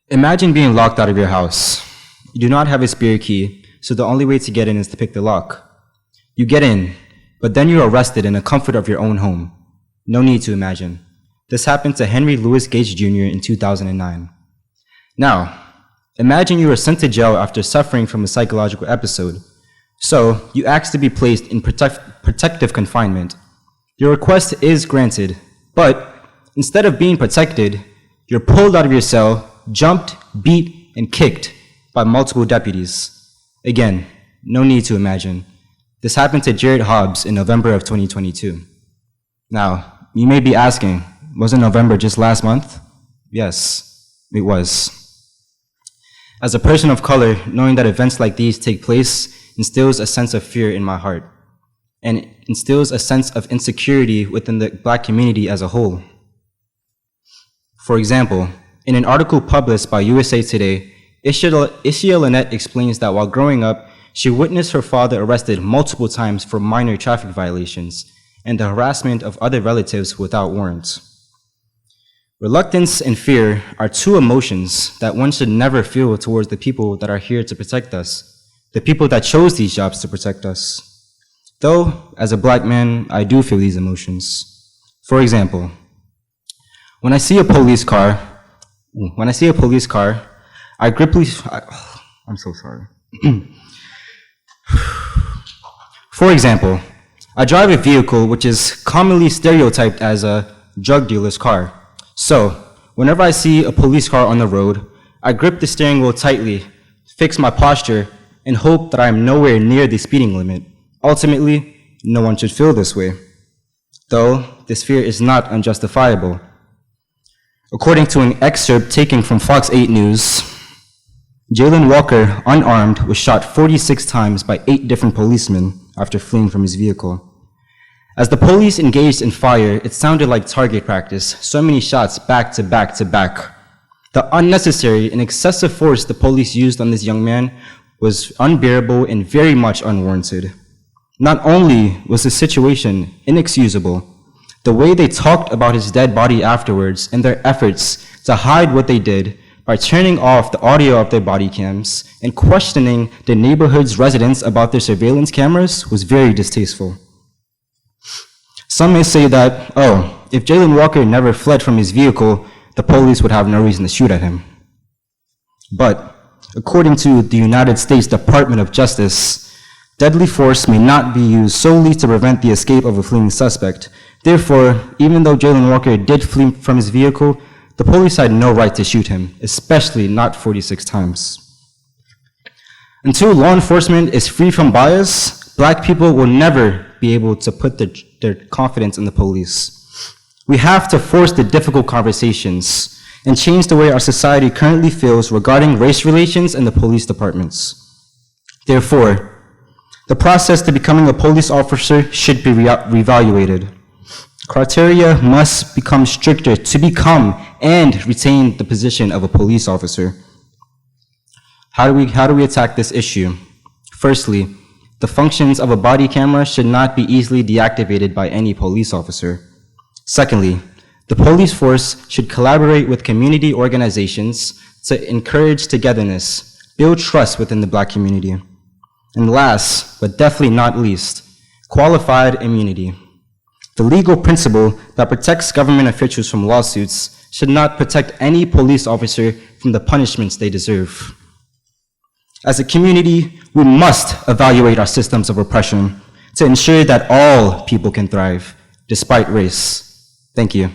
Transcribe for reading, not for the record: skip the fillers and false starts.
Imagine being locked out of your house. You do not have a spare key, so the only way to get in is to pick the lock. You get in, but then you're arrested in the comfort of your own home. No need to imagine. This happened to Henry Louis Gates Jr. in 2009. Now, imagine you were sent to jail after suffering from a psychological episode. So, you ask to be placed in protective confinement. Your request is granted, but instead of being protected, you're pulled out of your cell, jumped, beat, and kicked by multiple deputies. Again, no need to imagine. This happened to Jared Hobbs in November of 2022. Now, you may be asking, wasn't November just last month? Yes, it was. As a person of color, knowing that events like these take place instills a sense of fear in my heart, and instills a sense of insecurity within the Black community as a whole. For example, in an article published by USA Today, Ishia Lynette explains that while growing up, she witnessed her father arrested multiple times for minor traffic violations and the harassment of other relatives without warrant. Reluctance and fear are two emotions that one should never feel towards the people that are here to protect us, the people that chose these jobs to protect us. Though, as a Black man, I do feel these emotions. For example, when I see a police car, I'm so sorry. For example, I drive a vehicle which is commonly stereotyped as a drug dealer's car. So, whenever I see a police car on the road, I grip the steering wheel tightly, fix my posture, and hope that I am nowhere near the speeding limit. Ultimately, no one should feel this way. Though, this fear is not unjustifiable. According to an excerpt taken from Fox 8 News, Jalen Walker, unarmed, was shot 46 times by 8 different policemen after fleeing from his vehicle. As the police engaged in fire, it sounded like target practice, so many shots back to back to back. The unnecessary and excessive force the police used on this young man was unbearable and very much unwarranted. Not only was the situation inexcusable, the way they talked about his dead body afterwards and their efforts to hide what they did by turning off the audio of their body cams and questioning the neighborhood's residents about their surveillance cameras was very distasteful. Some may say that, if Jalen Walker never fled from his vehicle, the police would have no reason to shoot at him. But, according to the United States Department of Justice, deadly force may not be used solely to prevent the escape of a fleeing suspect. Therefore, even though Jalen Walker did flee from his vehicle, the police had no right to shoot him, especially not 46 times. Until law enforcement is free from bias, Black people will never be able to put their confidence in the police. We have to force the difficult conversations and change the way our society currently feels regarding race relations in the police departments. Therefore, the process to becoming a police officer should be reevaluated. Criteria must become stricter to become and retain the position of a police officer. How do we attack this issue? Firstly, the functions of a body camera should not be easily deactivated by any police officer. Secondly, the police force should collaborate with community organizations to encourage togetherness, build trust within the Black community. And last, but definitely not least, qualified immunity. The legal principle that protects government officials from lawsuits should not protect any police officer from the punishments they deserve. As a community, we must evaluate our systems of oppression to ensure that all people can thrive, despite race. Thank you.